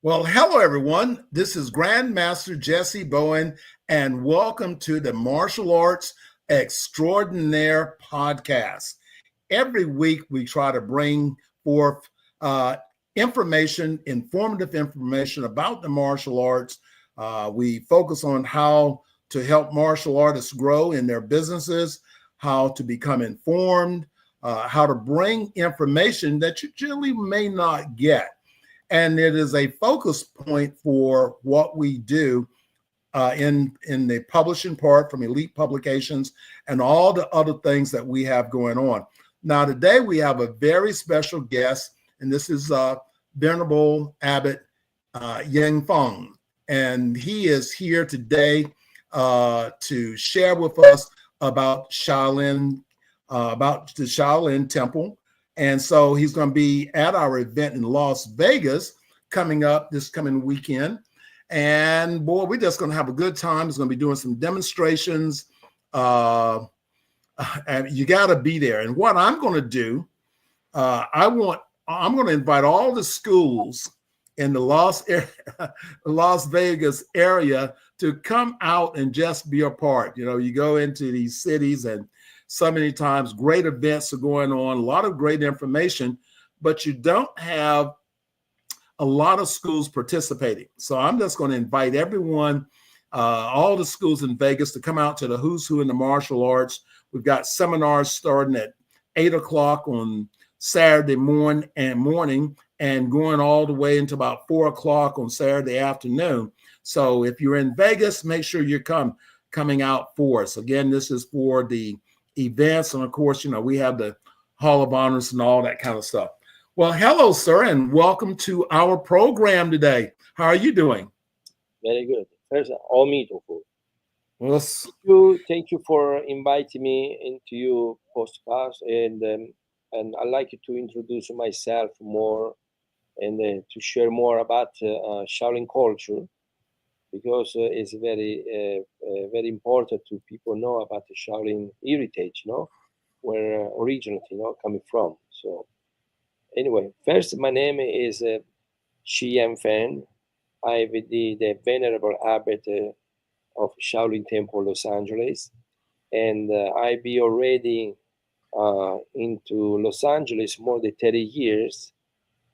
Well, hello, everyone. This is Grandmaster Jessie Bowen, and welcome to the Martial Arts Extraordinaire Podcast. Every week, we try to bring forth informative information about the martial arts. We focus on how to help martial artists grow in their businesses, how to become informed, how to bring information that you generally may not get. And it is a focus point for what we do in the publishing part from Elite Publications and all the other things that we have going on. Now, today we have a very special guest, and this is Venerable Abbot Yan Fan. And he is here today to share with us about about the Shaolin Temple. And so he's going to be at our event in Las Vegas coming up this coming weekend. And boy, we're just going to have a good time. He's going to be doing some demonstrations. And you got to be there. And what I'm going to do, I'm going to invite all the schools in the Las Vegas area to come out and just be a part. You know, you go into these cities and so many times great events are going on, a lot of great information, but you don't have a lot of schools participating. So I'm just going to invite everyone, all the schools in Vegas, to come out to the Who's Who in the martial arts. We've got seminars starting at 8 o'clock on Saturday morning and going all the way into about 4 o'clock on Saturday afternoon. So if you're in Vegas, make sure you're coming out for us. Again, this is for the events, and of course, you know, we have the Hall of Honors and all that kind of stuff. Well, hello, sir, and welcome to our program today. How are you doing? Very good. First, Omito. Well, thank you for inviting me into your podcast, and I'd like to introduce myself more and to share more about Shaolin culture, because it's very important to people know about the Shaolin heritage, where originally, coming from. So anyway, first, my name is Shi Yan Fan. I'm the Venerable Abbot of Shaolin Temple, Los Angeles. And I be already into Los Angeles more than 30 years.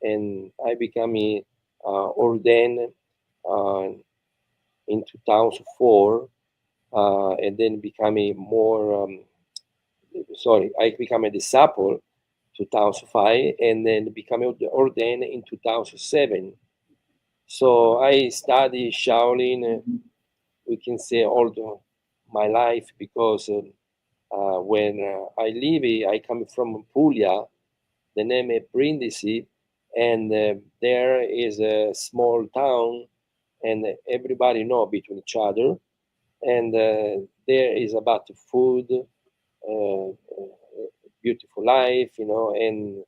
And I became ordained in 2004, and then becoming I became a disciple 2005, and then became ordained in 2007. So I studied Shaolin, we can say, my life, because when I live, I come from Puglia, the name is Brindisi, and there is a small town, and everybody know between each other, and there is about the food, beautiful life, and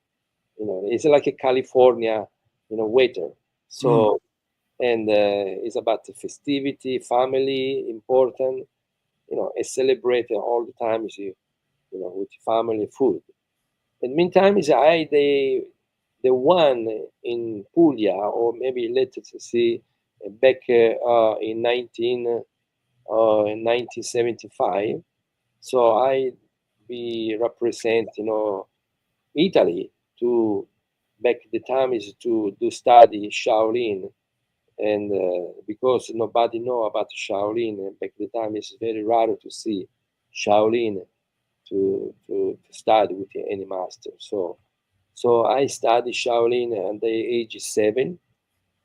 it's like a California, weather. So, and it's about the festivity, family, important, it's celebrated all the time, with family, food. In the meantime, is the one in Puglia, or maybe let's see, back in 1975. So I be represent, Italy to back the time is to do study Shaolin, and because nobody know about Shaolin back the time, it's very rare to see Shaolin to study with any master. So I studied Shaolin at the age 7,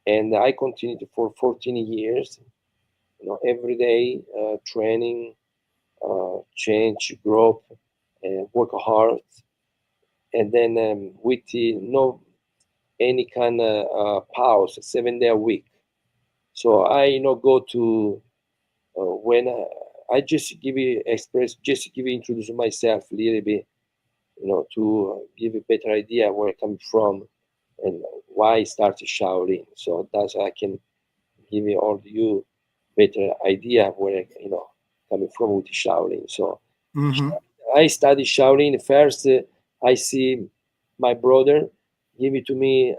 and I continued for 14 years. Every day training, change, grow, work hard, and then with no any kind of pause, 7 day a week. So I go to when I just introduce myself a little bit, to give a better idea where I come from and why I started Shaolin. So that's I can give you better idea where coming from with Shaolin. So I studied Shaolin first. I see my brother give it to me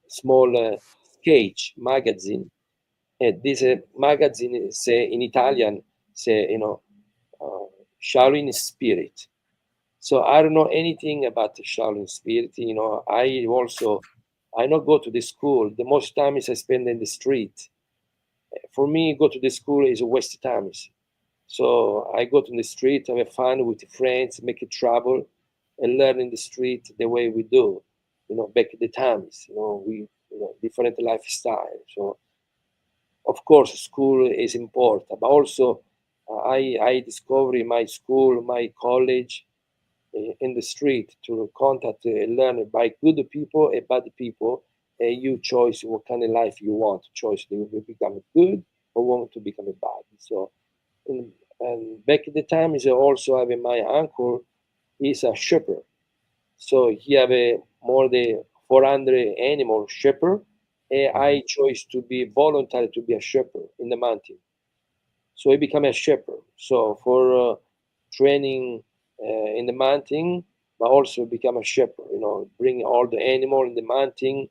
small Cage magazine. And this magazine say in Italian, say, Shaolin spirit. So I don't know anything about the Shaolin spirit. I not go to the school. The most time is I spend in the street. For me, go to the school is a waste of time. So I go to the street, have fun with friends, make a travel, and learn in the street the way we do. Back at the times, we different lifestyle. So of course, school is important, but also I discover my school, my college in the street to contact and learn by good people and bad people. And you choose what kind of life you want. Choice you will become good or want to become bad. So, and back at the time is also having my uncle. He's a shepherd, so he have a more than 400 animal shepherd. And I chose to be voluntary to be a shepherd in the mountain. So I become a shepherd. So for training in the mountain, but also become a shepherd. Bring all the animal in the mountain.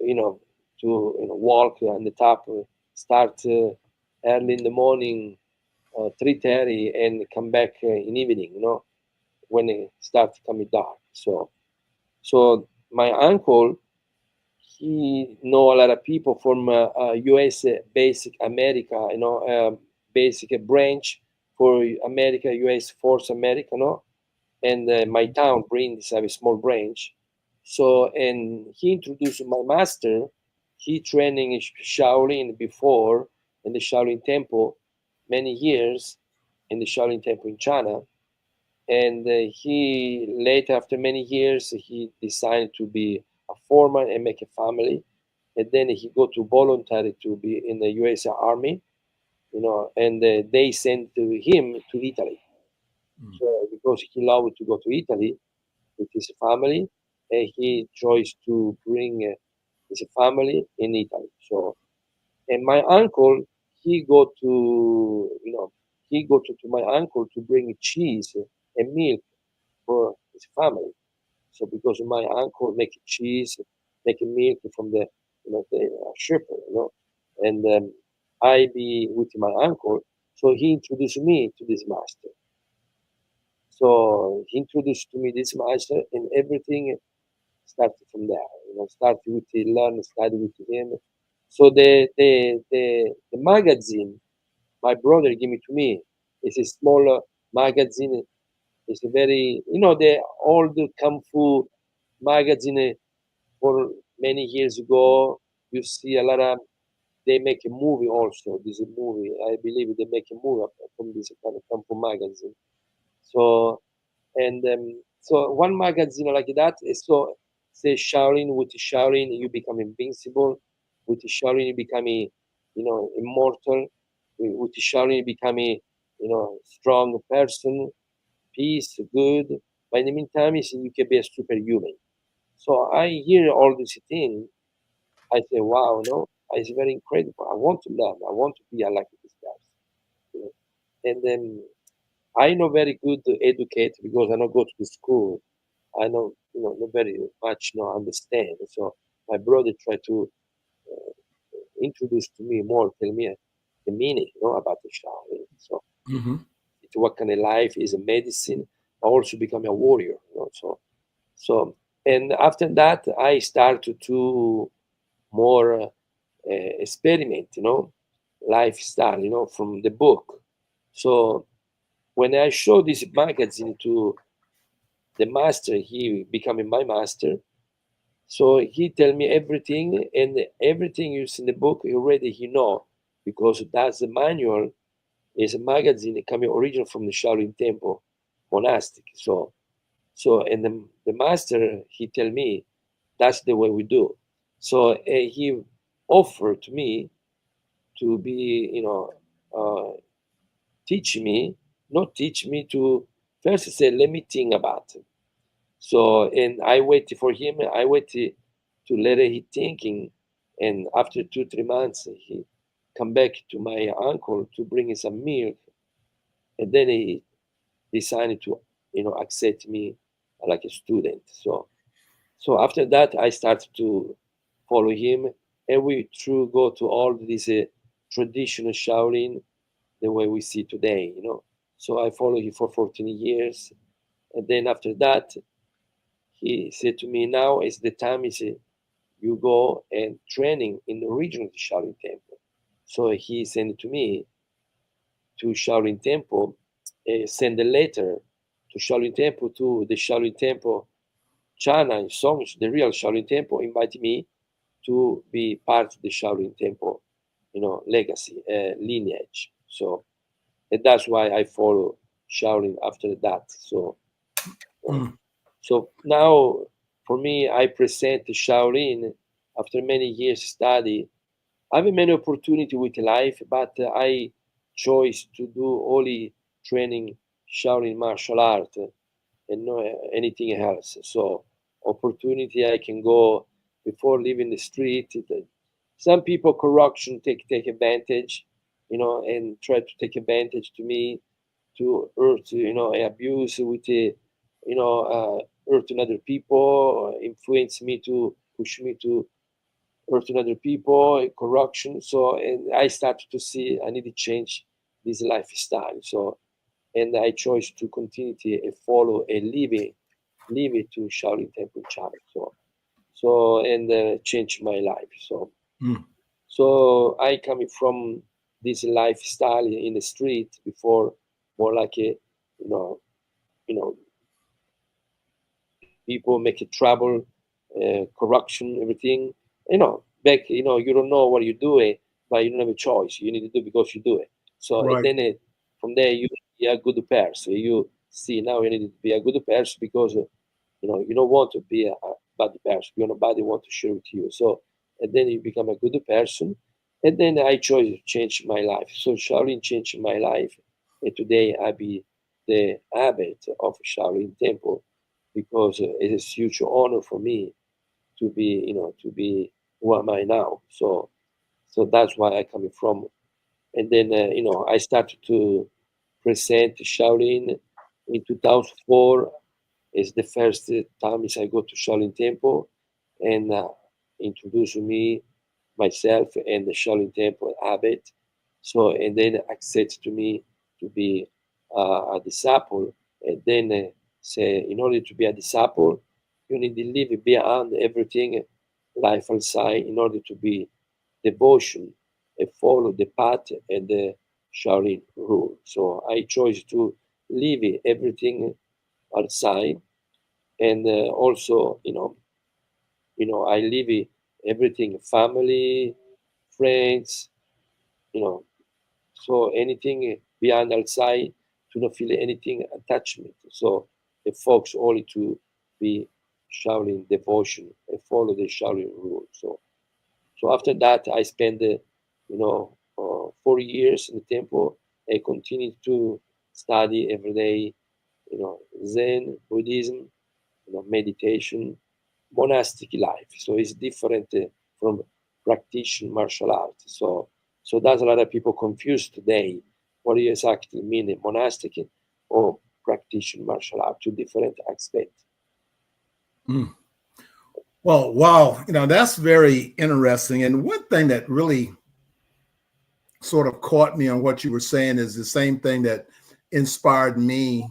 You know, to walk on the top. Start early in the morning, 3:30, and come back in evening. When it starts coming dark. So my uncle, he know a lot of people from U.S. Basic America, basic branch for America, U.S. Force America, and my town brings have a small branch. So, and he introduced my master. He training in Shaolin before in the Shaolin Temple, many years in the Shaolin Temple in China. And he later, after many years, he decided to be a foreman and make a family. And then he go to voluntary to be in the U.S. Army, and they sent to him to Italy. So because he loved to go to Italy with his family, he chose to bring his family in Italy. So, and my uncle, he go to, to my uncle to bring cheese and milk for his family. So because my uncle make cheese, make milk from the shepherd, and I be with my uncle. So he introduced me to this master. So he introduced to me this master, and everything started from there. Started with the learn, started with him. So the magazine my brother gave me to me is a smaller magazine. It's a very the old kung fu magazine for many years ago. You see a lot of they make a movie also. This movie, I believe they make a movie from this kind of kung fu magazine. So and so one magazine like that is so say Shaolin with Shaolin you become invincible. With Shaolin you become immortal. With Shaolin you become a strong person, peace, good. By the meantime, you can be a superhuman. So I hear all these things. I say, wow, it's very incredible. I want to learn. I want to be like these guys. You know. And then I know very good to educate because I don't go to the school. I know, not very much, understand. So my brother tried to uh, introduce to me more, tell me the meaning, about the Shaolin. So Mm-hmm. it's what kind of life is a medicine, but also become a warrior. So, and after that, I started to more experiment, lifestyle, from the book. So when I show this magazine to the master, he becoming my master. So he tell me everything, and everything you see in the book already he know because that's the manual. Is a magazine coming original from the Shaolin Temple monastic. So and the master he tell me that's the way we do. So he offered to me to be teach me, not teach me to first say let me think about it. So and I waited for him. I waited to let he thinking, and after 2 3 months he come back to my uncle to bring him some milk, and then he decided to accept me like a student. So after that I started to follow him, and we through go to all these traditional Shaolin the way we see today, you know. So I followed him for 14 years, and then after that, he said to me, "Now is the time. Is you go and training in the regional Shaolin Temple." So he sent it to me to Shaolin Temple, send a letter to Shaolin Temple, to the Shaolin Temple China and Songs, the real Shaolin Temple, invited me to be part of the Shaolin Temple, you know, legacy, lineage. So, and that's why I follow Shaolin after that. So, so now for me, I present Shaolin after many years study. I have many opportunity with life, but I choose to do only training Shaolin martial art and no anything else. So opportunity I can go before leaving the street. Some people corruption take advantage, you know, and try to take advantage to me to hurt, you know, abuse with you know, hurting other people, influence me to push me to hurting other people, corruption. So, and I started to see I need to change this lifestyle. So, and I chose to continue to follow and live it to Shaolin Temple channel. So and change my life. So I coming from this lifestyle in the street before, more like a, you know, you know, people make it trouble, corruption, everything. You know, back, you know, you don't know what you're doing, but you don't have a choice. You need to do because you do it. So and Right. then from there you be a good person. You see now you need to be a good person because you know you don't want to be a bad person. Nobody want to share with you. So and then you become a good person. And then I chose to change my life. So Shaolin changed my life. And today I be the abbot of Shaolin Temple because it is huge honor for me to be, you know, to be who am I now. So that's why I coming from. And then, you know, I started to present Shaolin in 2004. Is the first time is I go to Shaolin Temple and introduce me myself and the Shaolin Temple abbot. So and then accept to me to be a disciple. And then say in order to be a disciple, you need to leave behind everything life outside in order to be devotion and follow the path and the Shaolin rule. So I chose to leave everything outside and also I leave everything family, friends, you know, so anything beyond outside to not feel anything attachment. So the folks only to be Shaolin devotion and follow the Shaolin rule. So after that I spent 4 years in the temple. I continued to study every day, Zen, Buddhism, meditation, monastic life. So it's different from practicing martial arts. So that's a lot of people confused today. What do you exactly mean, monastic or practicing martial art? Two different aspects. Mm. Well, wow, that's very interesting. And one thing that really sort of caught me on what you were saying is the same thing that inspired me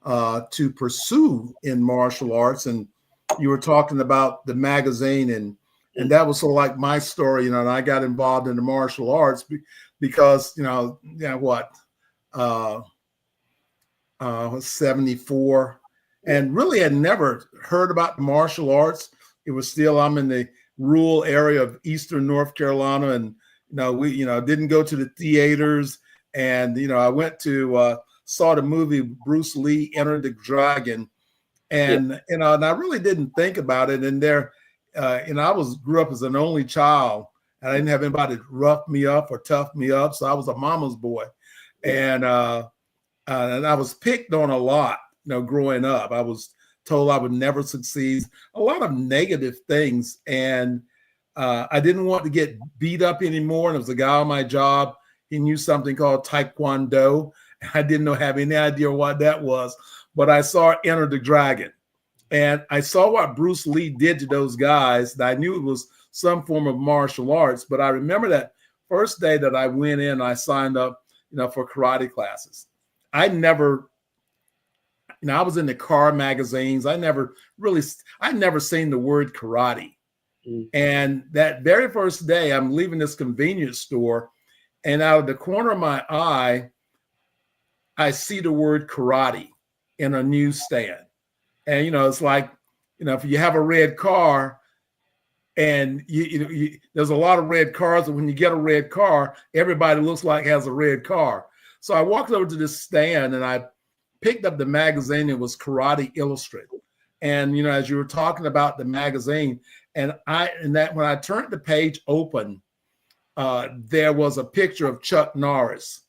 to pursue in martial arts. And you were talking about the magazine, and that was sort of like my story, and I got involved in the martial arts because, was 74 and really had never heard about the martial arts. It was still, I'm in the rural area of Eastern North Carolina, and we didn't go to the theaters, and I went to saw the movie Bruce Lee Enter the Dragon, and and I really didn't think about it. And there, I grew up as an only child, and I didn't have anybody to rough me up or tough me up, so I was a mama's boy, and I was picked on a lot. Growing up, I was told I would never succeed, a lot of negative things, and I didn't want to get beat up anymore. And there was a guy on my job. He knew something called Taekwondo. I didn't have any idea what that was, but I saw Enter the Dragon. And I saw what Bruce Lee did to those guys. That I knew it was some form of martial arts, but I remember that first day that I went in, I signed up, for karate classes. I never, I was in the car magazines. I never seen the word karate. Mm. And that very first day, I'm leaving this convenience store, and out of the corner of my eye, I see the word karate in a newsstand. And it's like, if you have a red car, and there's a lot of red cars, and when you get a red car, everybody looks like has a red car. So I walked over to this stand and I picked up the magazine. It was Karate Illustrated. And as you were talking about the magazine, and that when I turned the page open, there was a picture of Chuck Norris,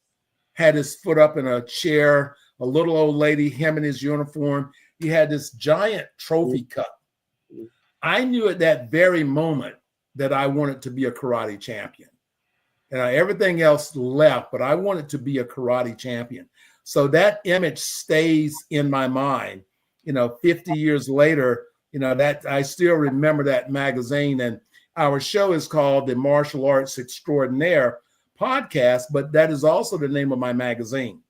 had his foot up in a chair, a little old lady, him in his uniform. He had this giant trophy cup. I knew at that very moment that I wanted to be a karate champion. And everything else left, but I wanted to be a karate champion. So that image stays in my mind. 50 years later, that I still remember that magazine. And our show is called the Martial Arts Extraordinaire Podcast, but that is also the name of my magazine.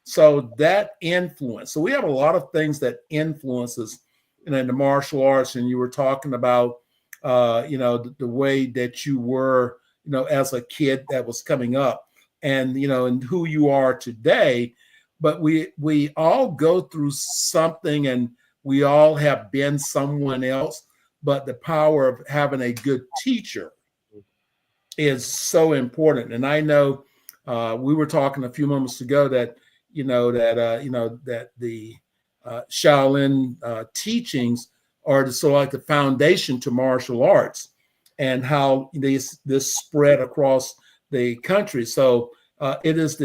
So that influence. So we have a lot of things that influences in the martial arts. And you were talking about, the way that you were, as a kid that was coming up, and and who you are today. But we all go through something, and we all have been someone else. But the power of having a good teacher is so important. And I know we were talking a few moments ago that that the Shaolin teachings are sort of like the foundation to martial arts, and how this spread across the country. So it is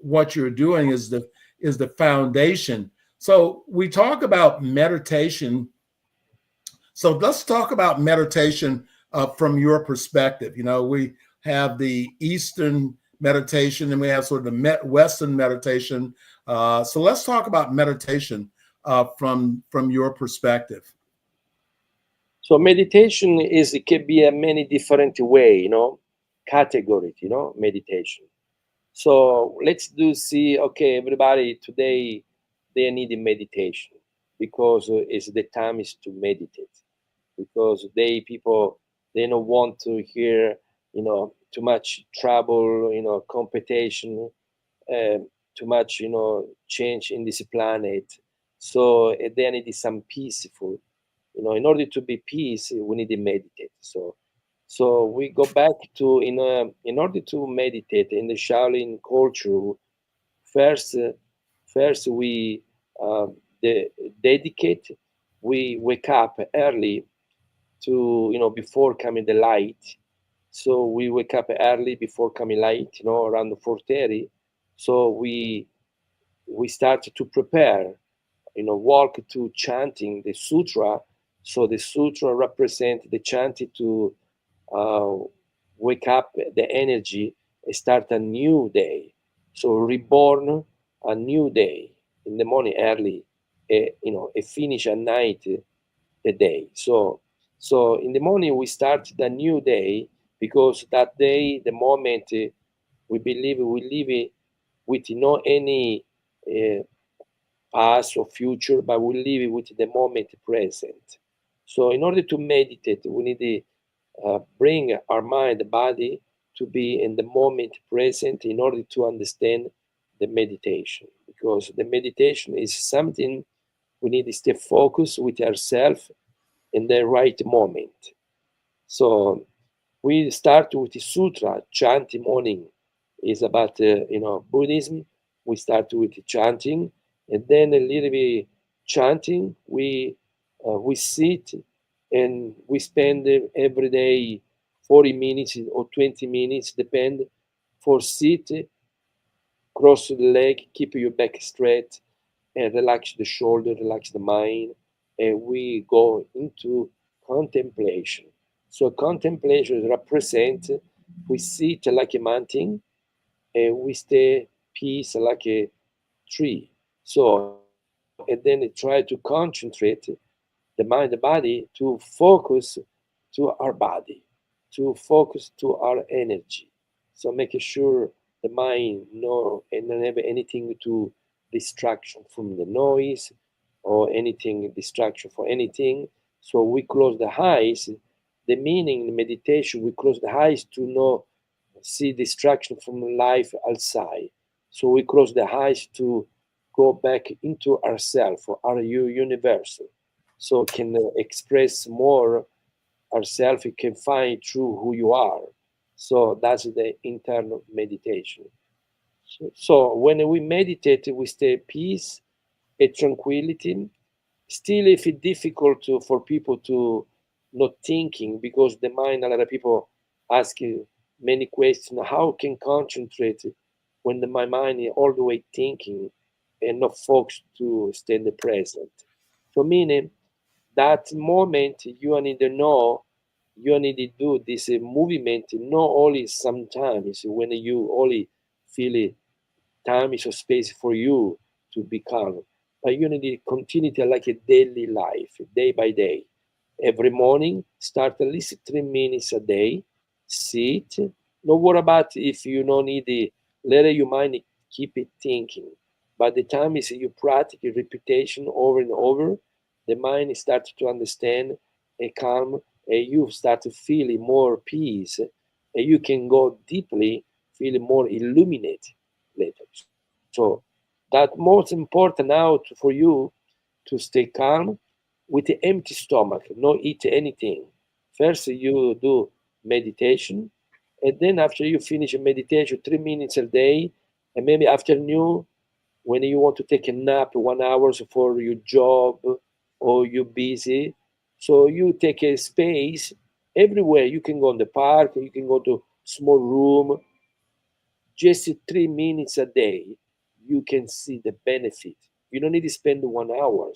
what you're doing is the foundation. So we talk about meditation. So let's talk about meditation from your perspective. We have the Eastern meditation, and we have sort of the Western meditation. So let's talk about meditation from your perspective. So meditation it can be a many different way, categories, meditation. So let's see. Okay, everybody today they need a meditation because it's the time is to meditate, because people they don't want to hear too much trouble, competition, too much change in this planet. So they need some peaceful. In order to be peace, we need to meditate. So we go back to in order to meditate in the Shaolin culture. First we dedicate. We wake up early to before coming the light. So we wake up early before coming light, around 4:30. So we start to prepare, walk to chanting the sutra. So the sutra represent the chanting to uh, wake up the energy and start a new day. So reborn a new day in the morning early, and finish at night the day. So in the morning we start the new day, because that day, the moment we believe we live it with no any uh, past or future, but we live it with the moment present. So in order to meditate, we need to bring our mind, the body, to be in the moment present in order to understand the meditation. Because the meditation is something we need to stay focused with ourselves in the right moment. So we start with the sutra, chanting morning is about Buddhism. We start with the chanting, and then a little bit chanting. We sit and we spend every day 40 minutes or 20 minutes, depend, for sit, cross the leg, keep your back straight, and relax the shoulder, relax the mind, and we go into contemplation. So contemplation represents we sit like a mountain, and we stay peace like a tree. So and then try to concentrate the mind, the body, to focus to our body, to focus to our energy. So making sure the mind no and don't have anything to distraction from the noise or anything distraction for anything. So we close the eyes. The meaning in meditation, we close the eyes to not see distraction from life outside. So we close the eyes to go back into ourself, our universal, so can express more ourself. You can find through who you are. So that's the internal meditation. So when we meditate, we stay at peace and tranquility. Still, if it's difficult for people to not thinking, because the mind, a lot of people ask you many questions. How can concentrate when my mind is all the way thinking and not focused to stay in the present? So meaning that moment you need to know, you need to do this movement not only sometimes when you only feel it, time is a space for you to be calm, but you need to continue to like a daily life, day by day. Every morning, start at least 3 minutes a day. Sit. Don't worry about if you don't need it. Let your mind keep it thinking. By the time is you practice repetition over and over, the mind starts to understand and calm, and you start to feel more peace, and you can go deeply, feel more illuminated later. So that most important now for you to stay calm with an empty stomach, not eat anything. First you do meditation, and then after you finish a meditation, 3 minutes a day, and maybe afternoon when you want to take a nap 1 hour for your job or you're busy. So you take a space everywhere. You can go in the park, you can go to small room, just 3 minutes a day, you can see the benefit. You don't need to spend 1 hour.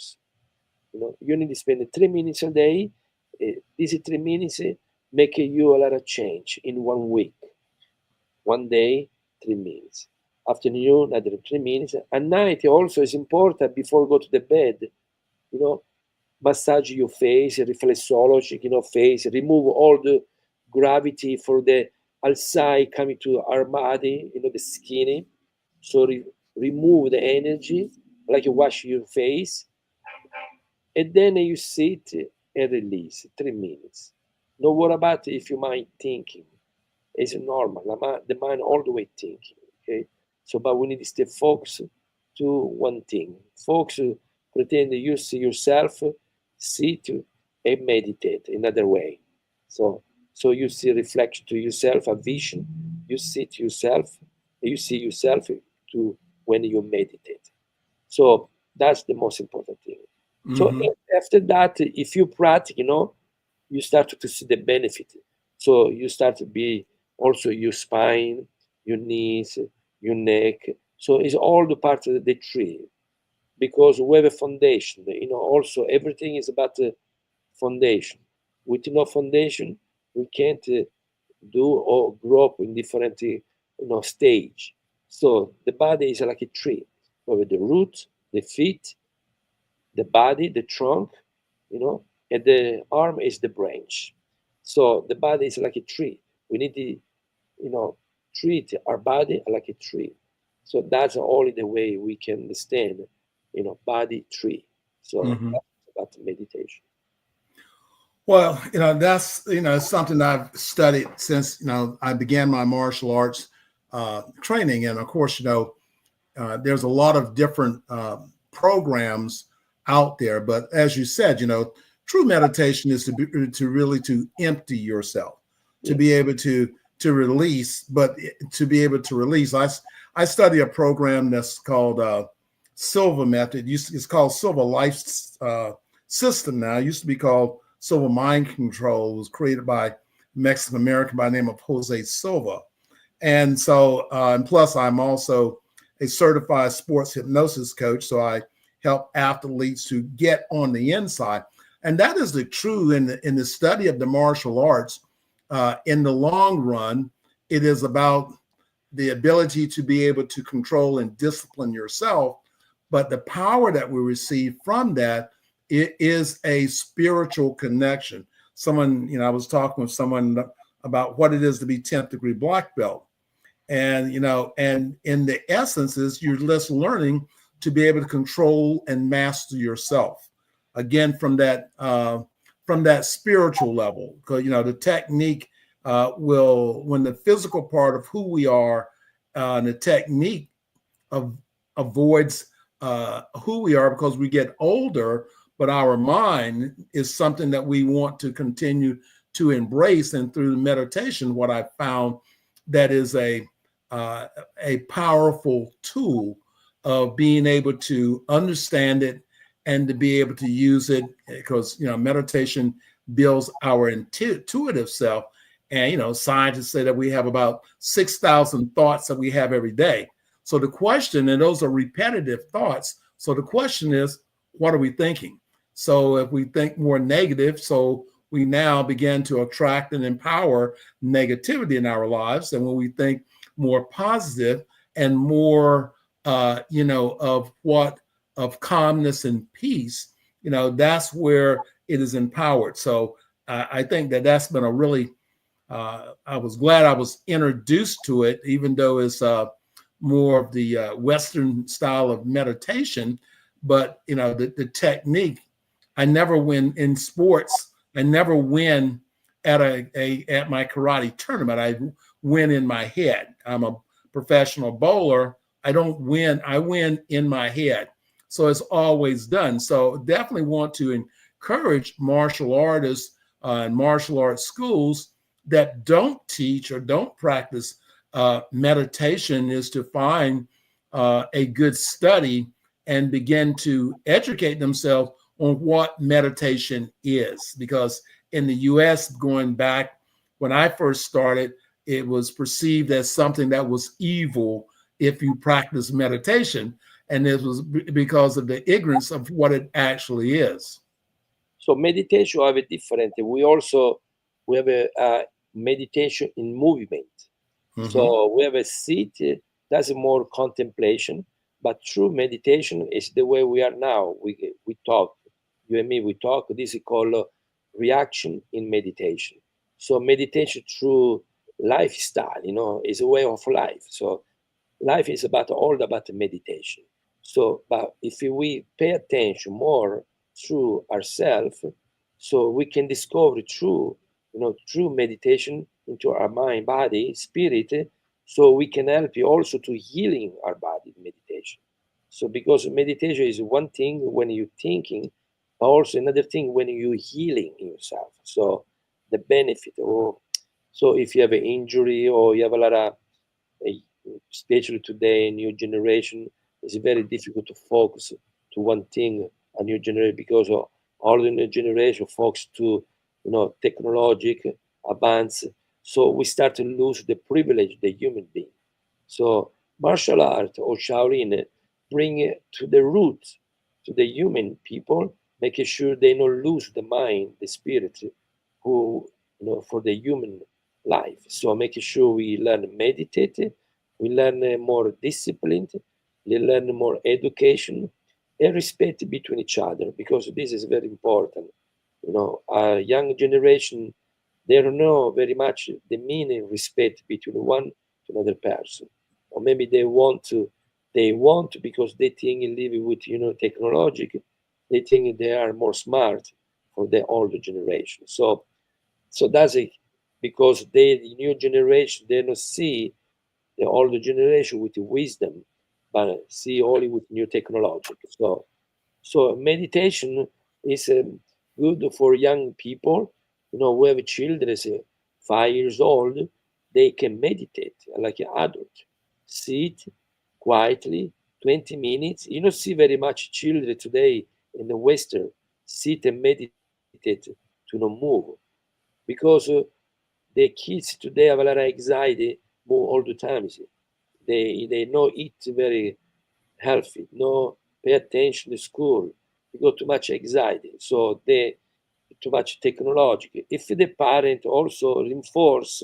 You need to spend 3 minutes a day. These 3 minutes make you a lot of change in 1 week. One day, 3 minutes. Afternoon, another 3 minutes. At night also is important before go to the bed. You know, massage your face, reflexology, face, remove all the gravity for the outside coming to our body, the skin. So remove the energy, like you wash your face, and then you sit and release 3 minutes. No worry about if you mind thinking. It's normal. The mind all the way thinking. Okay. So, but we need to stay focused to one thing. Focus, pretend you see yourself, sit and meditate another way. So, so you see reflection to yourself, a vision. You see to yourself, you see yourself to when you meditate. So that's the most important thing. So Mm-hmm. after that, if you practice, you start to see the benefit. So you start to be also your spine, your knees, your neck. So it's all the part of the tree because we have a foundation. Also everything is about the foundation. With no foundation, we can't do or grow up in different stage. So the body is like a tree with the root, the feet, the body, the trunk, and the arm is the branch. So the body is like a tree. We need to, treat our body like a tree. So that's only the way we can understand, body tree. So Mm-hmm. that's about meditation. Well, that's something I've studied since I began my martial arts training, and of course, there's a lot of different programs out there. But as you said, true meditation is to really to empty yourself, to be Yes. able to release. But to be able to release, I study a program that's called Silva Method. It's called Silva Life System now. It used to be called Silva Mind Control. It was created by Mexican American by the name of Jose Silva. And so, and plus, I'm also a certified sports hypnosis coach. So I help athletes to get on the inside. And that is the true in the study of the martial arts. In the long run, it is about the ability to be able to control and discipline yourself. but the power that we receive from that, it is a spiritual connection. Someone, I was talking with someone about what it is to be 10th degree black belt. And, and in the essence is you're just learning to be able to control and master yourself. Again, from that spiritual level, because, the technique will, when the physical part of who we are, and the technique avoids who we are because we get older, but our mind is something that we want to continue to embrace. And through meditation, what I found that is a powerful tool of being able to understand it and to be able to use it, because meditation builds our intuitive self. And scientists say that we have about 6,000 thoughts that we have every day. So the question, and those are repetitive thoughts. So the question is, what are we thinking? So if we think more negative, so we now begin to attract and empower negativity in our lives. And when we think more positive and more, of calmness and peace, that's where it is empowered. So I think that that's been a really, I was glad I was introduced to it, even though it's more of the Western style of meditation. But, the technique, I never win in sports. I never win at at my karate tournament. I win in my head. I'm a professional bowler. I don't win. I win in my head. So it's always done. So definitely want to encourage martial artists and martial arts schools that don't teach or don't practice meditation, is to find a good study and begin to educate themselves on what meditation is. Because in the US, going back when I first started, it was perceived as something that was evil if you practice meditation. And this was because of the ignorance of what it actually is. So meditation have a different. We have a meditation in movement. Mm-hmm. So we have a seat. That's more contemplation. But true meditation is the way we are now. We talk, you and me. We talk. This is called reaction in meditation. So meditation through lifestyle, is a way of life. So life is all about meditation. So, but if we pay attention more through ourselves, so we can discover true meditation into our mind, body, spirit. So we can help you also to healing our body meditation. So because meditation is one thing when you're thinking, but also another thing when you're healing yourself. So the benefit, so if you have an injury or you have a lot of, especially today, new generation, it's very difficult to focus to one thing, a new generation, because all the new generation focus to, technological advance. So we start to lose the privilege, the human being. So martial art or Shaolin bring it to the root, to the human people, making sure they don't lose the mind, the spirit, who, for the human life. So making sure we learn meditate, we learn more discipline, we learn more education and respect between each other, because this is very important. Our young generation, they don't know very much the meaning respect between one to another person, or maybe they want to because they think living with technology, they think they are more smart for the older generation. So that's it, because the new generation, they don't see the older generation with wisdom, but see only with new technology. So meditation is good for young people. We have children, 5 years old, they can meditate like an adult. Sit quietly, 20 minutes. You don't see very much children today in the Western sit and meditate to not move, because the kids today have a lot of anxiety more all the time. They not eat very healthy, no pay attention to school. They got too much anxiety, so they too much technology. If the parent also reinforce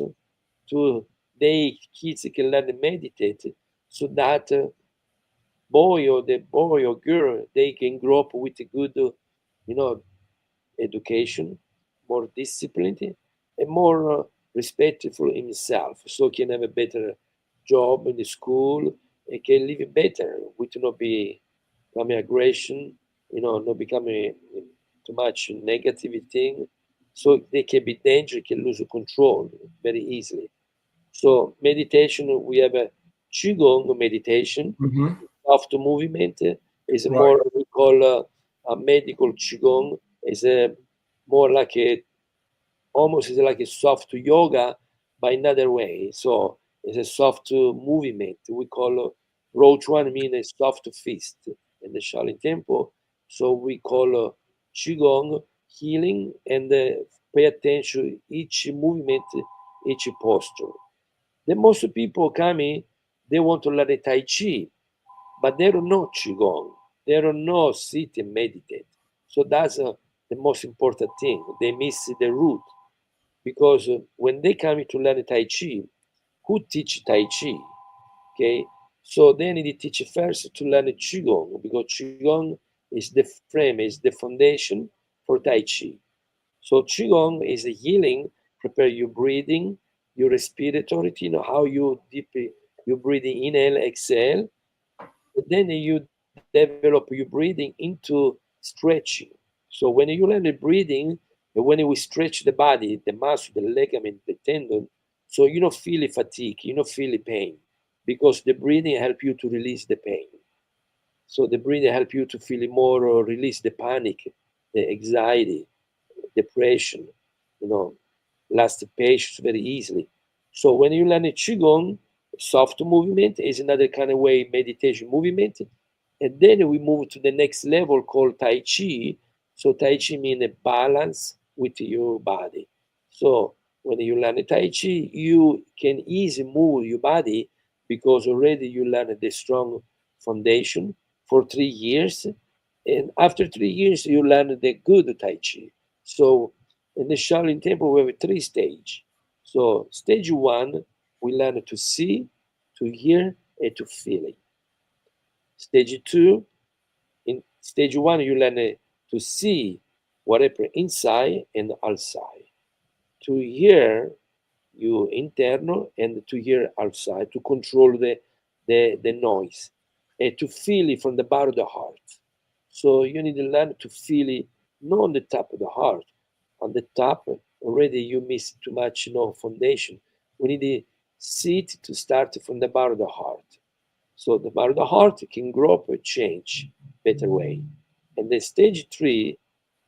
to their kids can learn to meditate, so that the boy or girl, they can grow up with a good, education, more disciplined, and more respectful himself, so can have a better job in the school and can live better with not becoming aggression, not becoming too much negative thing. So they can be dangerous, can lose control very easily. So meditation, we have a qigong meditation, Mm-hmm. soft movement is Right. more we call a medical qigong is a more like a almost is like a soft yoga by another way. So it's a soft movement. We call roach one mean a soft fist in the Shaolin Temple. So we call qigong healing and pay attention each movement, each posture. The most people coming, they want to learn Tai Chi, but they don't know Qigong. They don't know sit and meditate. So that's the most important thing. They miss the root because when they come to learn Tai Chi, who teach Tai Chi? Okay, so they need to teach first to learn Qigong because Qigong is the frame, is the foundation for Tai Chi. So Qigong is a healing, prepare your breathing, your respiratory, how you deeply you breathing, inhale, exhale. But then you develop your breathing into stretching. So when you learn the breathing, when we stretch the body, the muscle, the ligament, the tendon, so you don't feel fatigue, you don't feel pain, because the breathing help you to release the pain. So the breathing help you to feel more or release the panic, the anxiety, depression, you know, last patience very easily. So when you learn a qigong, soft movement is another kind of way meditation movement, and then we move to the next level called Tai Chi. So Tai Chi means a balance with your body. So when you learn Tai Chi, you can easily move your body because already you learned the strong foundation for 3 years. And after 3 years, you learn the good Tai Chi. So in the Shaolin Temple, we have three stages. So stage one, we learn to see, to hear, and to feel it. Stage two, in stage one, you learn to see whatever inside and outside. To hear you internal and to hear outside, to control the noise, and to feel it from the bottom of the heart. So you need to learn to feel it not on the top of the heart. On the top, already you miss too much foundation. We need to sit to start from the bottom of the heart. So the bottom of the heart can grow up and change better way. And then stage three,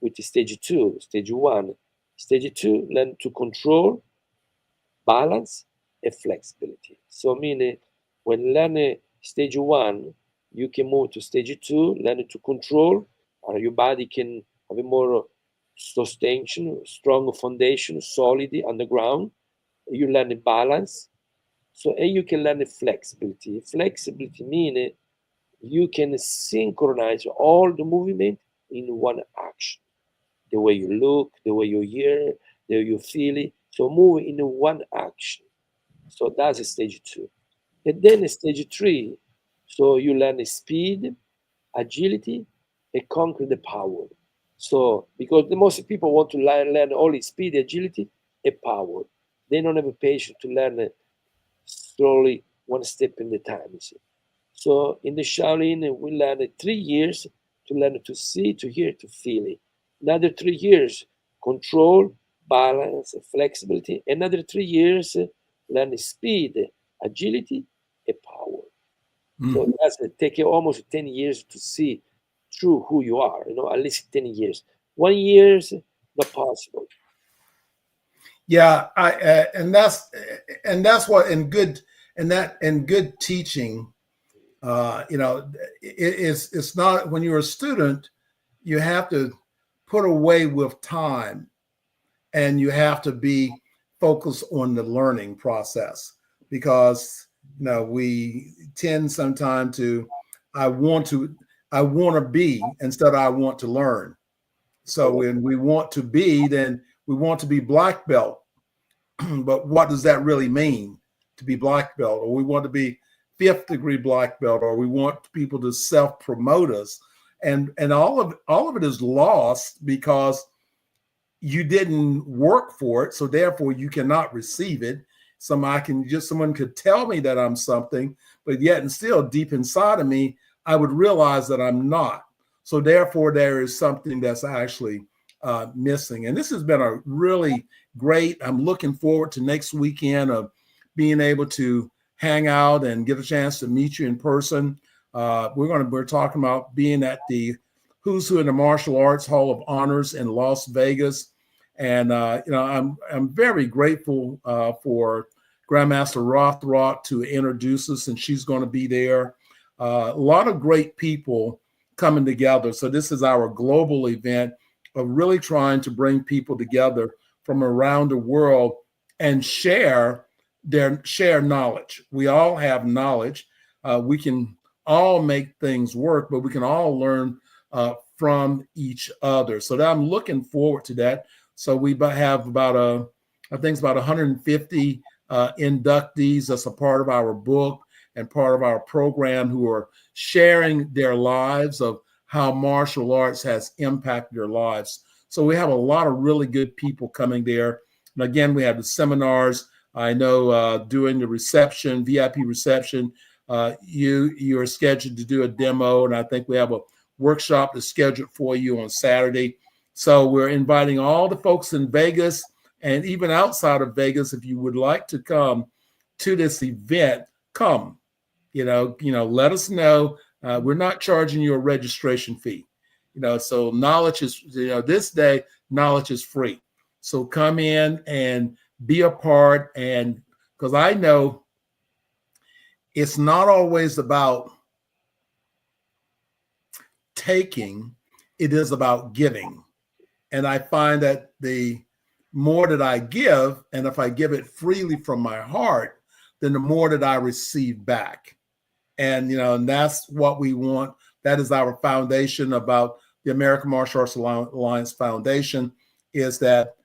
with stage two, stage two, learn to control, balance, and flexibility. So meaning when learning stage one, you can move to stage two, learn to control, or your body can have a more sustain, strong foundation, solid on the ground. You learn balance. So and you can learn flexibility. Flexibility meaning you can synchronize all the movement in one action. The way you look, the way you hear, the way you feel it. So move in one action. So that's stage two. And then stage three, so you learn speed, agility, and conquer the power. So because the most people want to learn only speed, agility, and power. They don't have a patience to learn slowly one step in the time. You see. So in the Shaolin, we learn 3 years to learn to see, to hear, to feel it. Another 3 years, control, balance, flexibility. Another 3 years, learn speed, agility, and power. Mm. So that's take almost 10 years to see through who you are, at least 10 years. 1 year is not possible. Yeah, and that's what in good teaching, it's not when you're a student, you have to put away with time, and you have to be focused on the learning process because we tend sometimes to I want to I want to be instead of I want to learn. So Correct. when we want to be, then we want to be black belt. But what does that really mean to be black belt? Or we want to be fifth degree black belt, or we want people to self promote us, and all of it is lost because you didn't work for it, so therefore you cannot receive it. Someone could tell me that I'm something, but yet and still deep inside of me, I would realize that I'm not. So therefore, there is something that's actually missing. And this has been a really great. I'm looking forward to next weekend of being able to hang out and get a chance to meet you in person. We're talking about being at the Who's Who in the Martial Arts Hall of Honors in Las Vegas. And I'm very grateful for Grandmaster Rothrock to introduce us, and she's going to be there. A lot of great people coming together. So this is our global event of really trying to bring people together from around the world and share knowledge. We all have knowledge. We can all make things work, but we can all learn from each other. So I'm looking forward to that. So we have about 150 inductees that's a part of our book and part of our program who are sharing their lives of how martial arts has impacted their lives. So we have a lot of really good people coming there. And again, we have the seminars. I know during the reception, VIP reception, you are scheduled to do a demo, and I think we have a workshop that's scheduled for you on Saturday. So we're inviting all the folks in Vegas and even outside of Vegas, if you would like to come to this event, come. Let us know. We're not charging you a registration fee. So knowledge is, this day, knowledge is free. So come in and be a part. And because I know it's not always about taking, it is about giving. And I find that the more that I give, and if I give it freely from my heart, then the more that I receive back. And, and that's what we want. That is our foundation about the American Martial Arts Alliance Foundation, is that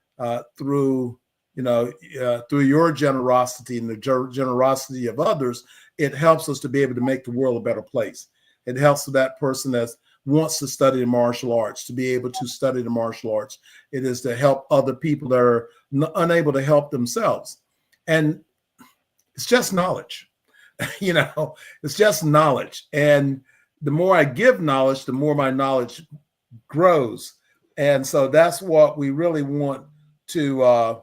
through your generosity and the generosity of others, it helps us to be able to make the world a better place. It helps that person that wants to study the martial arts to be able to study the martial arts. It is to help other people that are unable to help themselves. And it's just knowledge. It's just knowledge. And the more I give knowledge, the more my knowledge grows. And so that's what we really want to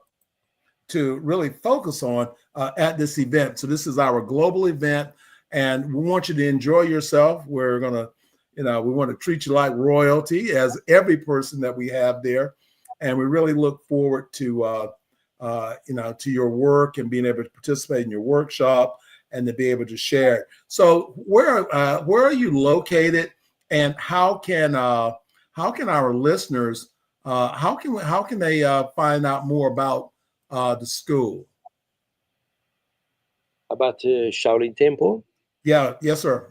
really focus on at this event. So this is our global event, and we want you to enjoy yourself. We're going to, we want to treat you like royalty, as every person that we have there. And we really look forward to, to your work and being able to participate in your workshop and to be able to share it. So where are you located, and how can our listeners how can they find out more about the school? About Shaolin Temple? Yeah, yes, sir.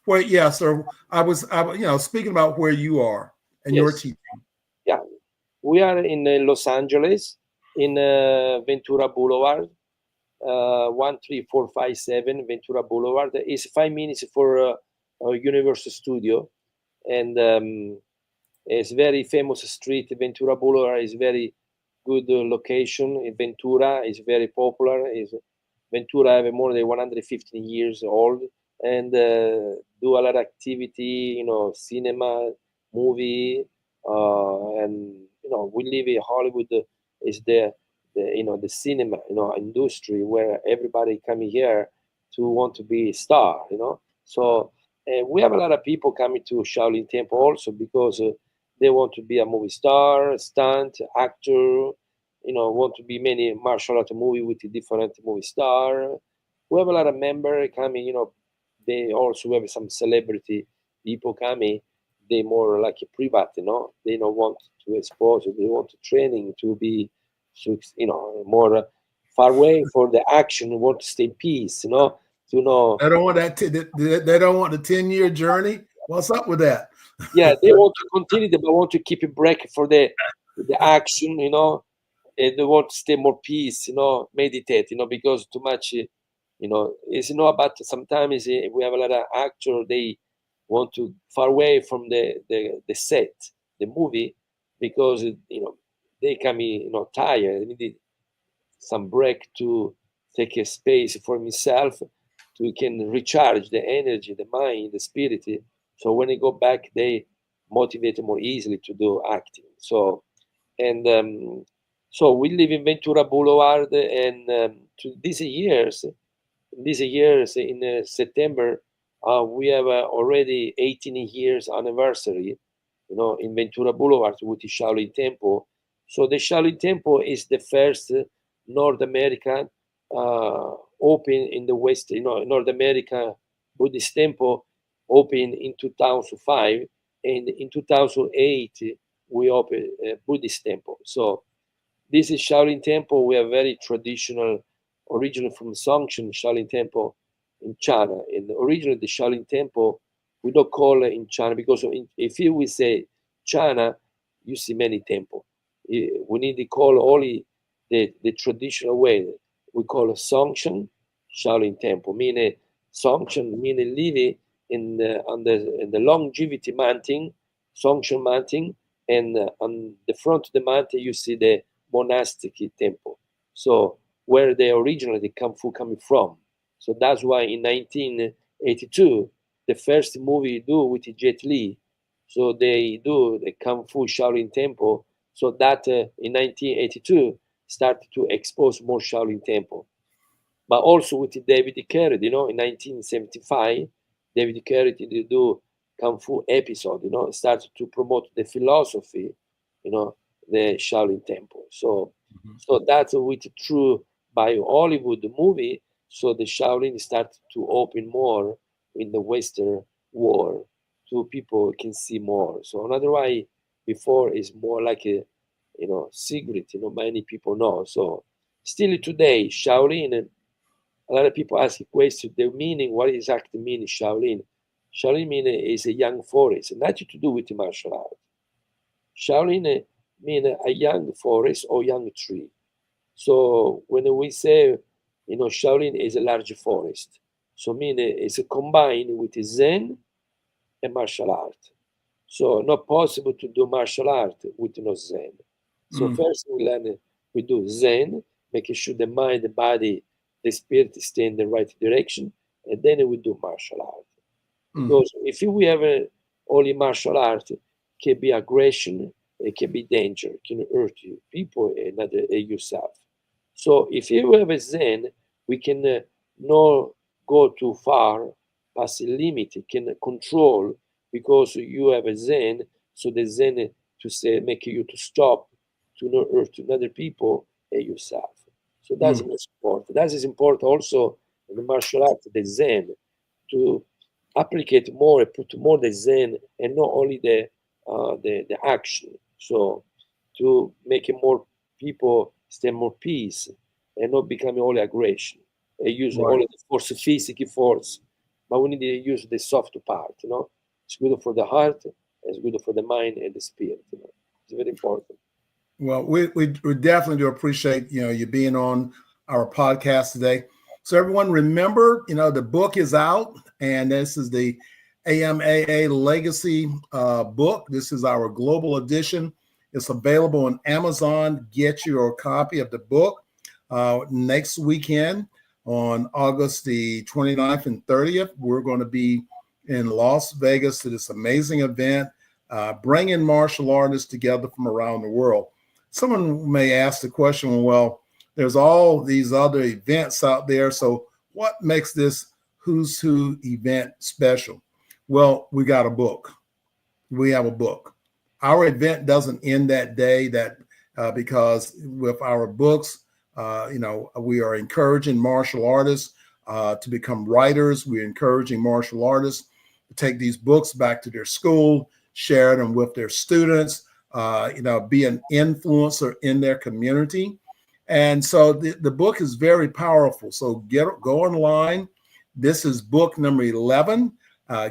Yes, sir. I was speaking about where you are and your teaching. Yeah, we are in Los Angeles, in Ventura Boulevard. 13457 Ventura Boulevard. It's 5 minutes for Universal Studio, and it's very famous street. Ventura Boulevard is very good location. In Ventura is very popular. Ventura have more than 115 years old, and do a lot of activity. Cinema, movie, and we live in Hollywood. Is the cinema industry where everybody coming here to want to be a star. So we have a lot of people coming to Shaolin Temple also because they want to be a movie star, stunt actor, want to be many martial art movie with a different movie star. We have a lot of members coming. They also have some celebrity people coming. They more like a private. They don't want to expose. They want to training to be, more far away for the action. Want to stay in peace. To know. They don't want that. They don't want the 10-year journey. What's up with that? Yeah, they want to continue, but want to keep a break for the action. And they want to stay more peace. Meditate. Because too much It's not about, sometimes we have a lot of actors, they want to far away from the set, the movie, because they can be tired. They need some break to take a space for himself, to can recharge the energy, the mind, the spirit. So when they go back, they motivate more easily to do acting. And so we live in Ventura Boulevard, and to these years in September, we have already 18 years anniversary, in Ventura Boulevard with the Shaolin Temple. So the Shaolin Temple is the first North American open in the West, North America Buddhist temple opened in 2005, and in 2008 we opened a Buddhist temple. So this is Shaolin Temple. We are very traditional, originally from Songshan Shaolin Temple in China. And originally the Shaolin Temple, we don't call it in China, because if we say China, you see many temples. We need to call only the traditional way. We call it Songshan Shaolin Temple, meaning Songshan, meaning living in the longevity mountain, Songshan mountain, and on the front of the mountain you see the monastic temple. So where they originally the Kung Fu coming from. So that's why in 1982, the first movie do with Jet Li. So they do the Kung Fu Shaolin Temple. So that in 1982 started to expose more Shaolin Temple. But also with David Carrot, in 1975, David Carrot did do Kung Fu episode, started to promote the philosophy, the Shaolin Temple. So that's with true by Hollywood movie. So the Shaolin started to open more in the Western world, so people can see more. So another way before is more like a secret, many people know. So still today, Shaolin, a lot of people ask a question, the meaning, what exactly means Shaolin? Shaolin meaning is a young forest, nothing to do with the martial art. Shaolin means a young forest or young tree. So when we say, Shaolin is a large forest, so meaning it's combined with Zen and martial art. So not possible to do martial art with no Zen. So first we do Zen, making sure the mind, the body, the spirit stay in the right direction, and then we do martial art. Because if we have only martial art, it can be aggression, it can be danger, it can hurt you, people, and not yourself. So if you have a Zen, we can not go too far past the limit. It can control, because you have a Zen. So the Zen to say make you to stop, to not hurt other people and yourself. So that's most important. That is important also in the martial art, the Zen, to applicate more, put more the Zen, and not only the action. So to make it more people stay more peace and not becoming only aggression. They use only the force, physical force, but we need to use the soft part. It's good for the heart, it's good for the mind and the spirit. It's very important. Well, we definitely do appreciate you being on our podcast today. So everyone, remember, the book is out, and this is the AMAA Legacy book. This is our global edition. It's available on Amazon. Get your copy of the book. Next weekend on August the 29th and 30th, we're going to be in Las Vegas to this amazing event, bringing martial artists together from around the world. Someone may ask the question, well, there's all these other events out there, so what makes this Who's Who event special? Well, we got a book. We have a book. Our event doesn't end that day, because with our books, we are encouraging martial artists to become writers. We're encouraging martial artists to take these books back to their school, share them with their students, be an influencer in their community. And so the book is very powerful. So go online. This is book number 11.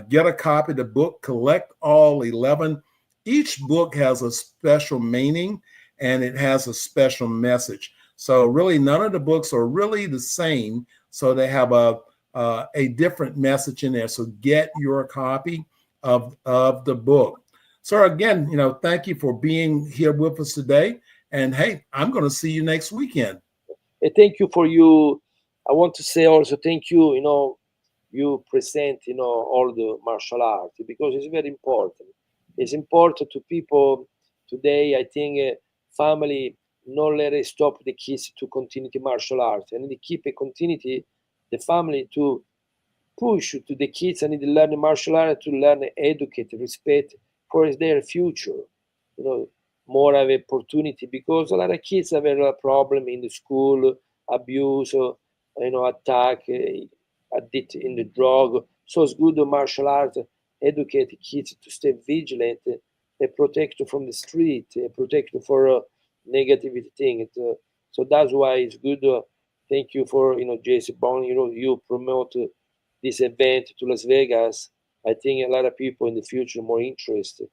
Get a copy of the book, collect all 11. Each book has a special meaning and it has a special message. So really none of the books are really the same. So they have a different message in there. So get your copy of the book. Sir, again, thank you for being here with us today. And hey, I'm going to see you next weekend. Thank you for you. I want to say also thank you. You present all the martial arts because it's very important. It's important to people today. I think family not let it stop the kids to continue the martial arts and they keep a continuity. The family to push to the kids and to learn martial art to learn educate respect for their future. More of opportunity because a lot of kids have a problem in the school, abuse, attack, addict in the drug. So it's good the martial art educate kids to stay vigilant, protect from the street, protect for negative things. So that's why it's good. Thank you for Jessie Bowen. You promote this event to Las Vegas. I think a lot of people in the future more interested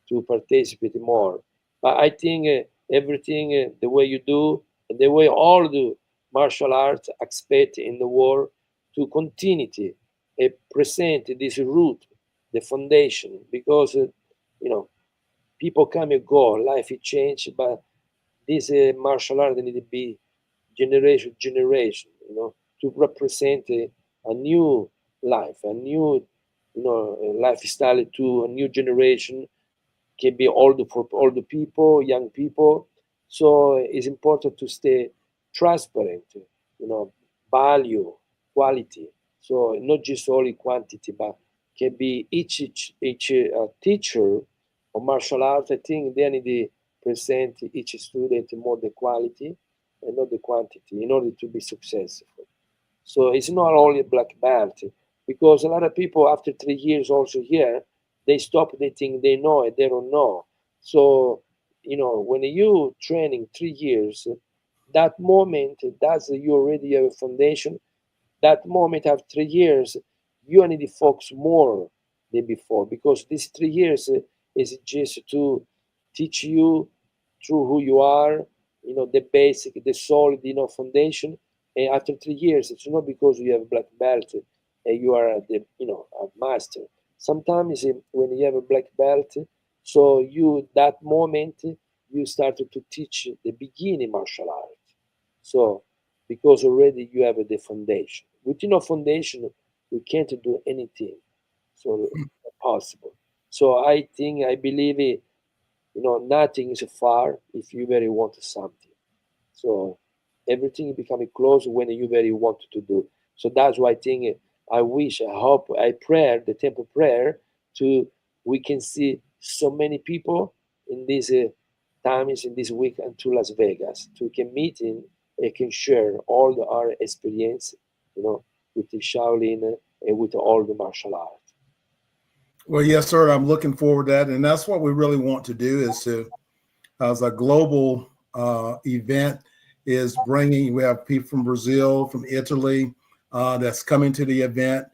to participate more. But I think everything the way you do, the way all the martial arts expect in the world to continuity present this root, the foundation, because people come and go, life is changed, but this martial art need to be generation to represent a new life, a new lifestyle to a new generation. Can be older for older people, young people. So it's important to stay transparent, value, quality. So not just only quantity, but can be each teacher of martial arts. I think they need to present each student more the quality and not the quantity in order to be successful. So it's not only a black belt because a lot of people after 3 years also here they stop, they think they know it, they don't know. So when you training 3 years, that moment that's you already have a foundation. That moment after 3 years, you need to focus more than before because these 3 years is just to teach you through who you are, the basic, the solid, foundation. And after 3 years, it's not because you have black belt and you are the, a master. Sometimes when you have a black belt, so you that moment you started to teach the beginning martial art. So because already you have the foundation. Within a foundation, you can't do anything. So possible. So I think I believe it. Nothing is far if you very want something. So everything becoming close when you very want to do. So that's why I think I wish, I hope, I pray the temple prayer to we can see so many people in these times in this week to Las Vegas to can meet in and can share all our experience, with the Shaolin and with all the martial art. Well, yes, sir. I'm looking forward to that, and that's what we really want to do is to, as a global event, is bringing. We have people from Brazil, from Italy, that's coming to the event,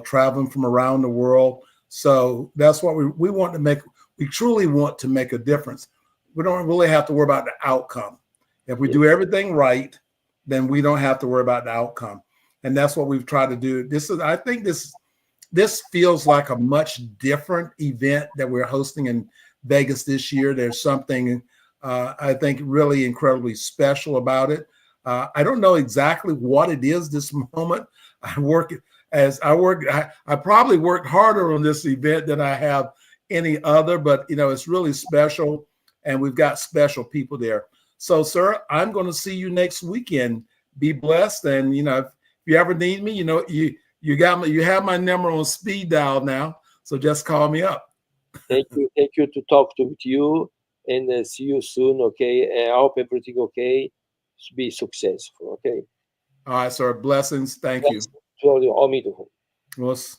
traveling from around the world. So that's what we want to make. We truly want to make a difference. We don't really have to worry about the outcome. If we do everything right, then we don't have to worry about the outcome. And that's what we've tried to do. I think this feels like a much different event that we're hosting in Vegas this year. There's something I think really incredibly special about it. I don't know exactly what it is this moment. I probably worked harder on this event than I have any other, but it's really special, and we've got special people there. So, sir, I'm going to see you next weekend. Be blessed, and if you ever need me, you have my number on speed dial now, so just call me up. Thank you to talk with you, and see you soon. Okay, I hope everything okay. Be successful. Okay. All right, sir. Blessings. Thank you. Yes.